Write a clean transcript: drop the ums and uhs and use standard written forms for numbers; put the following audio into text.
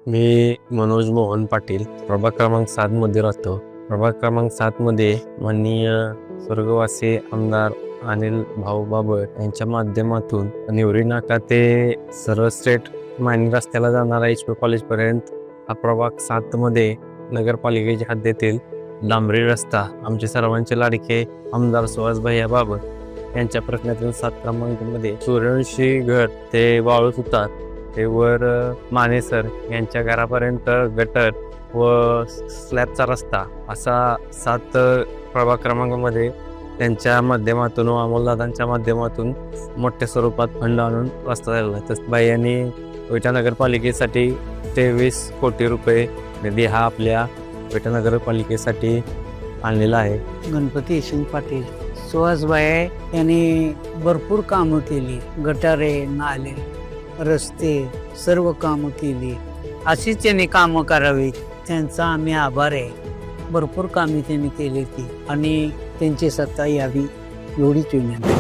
मी मनोज मोहन पाटील प्रभाग क्रमांक 7 मध्ये राहतो. प्रभाग क्रमांक 7 मध्ये माननीय स्वर्गवासी आमदार अनिल भाऊ बाबर यांच्या माध्यमातून निवरी नाका ते सरळ स्ट्रेट मायनी रस्त्याला जाणारा HP कॉलेज पर्यंत हा प्रभाग 7 मध्ये नगरपालिकेच्या हद्दीतील डांबरी रस्ता आमचे सर्वांचे लाडके आमदार सुहास भैया बाबर यांच्या प्रश्नातील 7 क्रमांकामध्ये सूर्यवंशी घर ते वाळू सुतार ते वर मानेसर यांच्या घरापर्यंत गटर व स्लॅबचा रस्ता असा 7 प्रभाग क्रमांकामध्ये त्यांच्या माध्यमातून व अमोलदादांच्या माध्यमातून मोठ्या स्वरूपात फंड आणून रस्ता झालेला आहे. तसं बाई विटा नगरपालिकेसाठी 23 कोटी रुपये निधी हा आपल्या विटा नगरपालिकेसाठी आणलेला आहे. गणपती यशवंत पाटील सुहासबाई यांनी भरपूर कामं केली. गटारे, नाले, रस्ते सर्व कामं केली. अशीच त्यांनी कामं करावी त्यांचा आम्ही आभार आहे. भरपूर कामे त्यांनी केली ती आणि त्यांची सत्ता यावी एवढीच विनंती.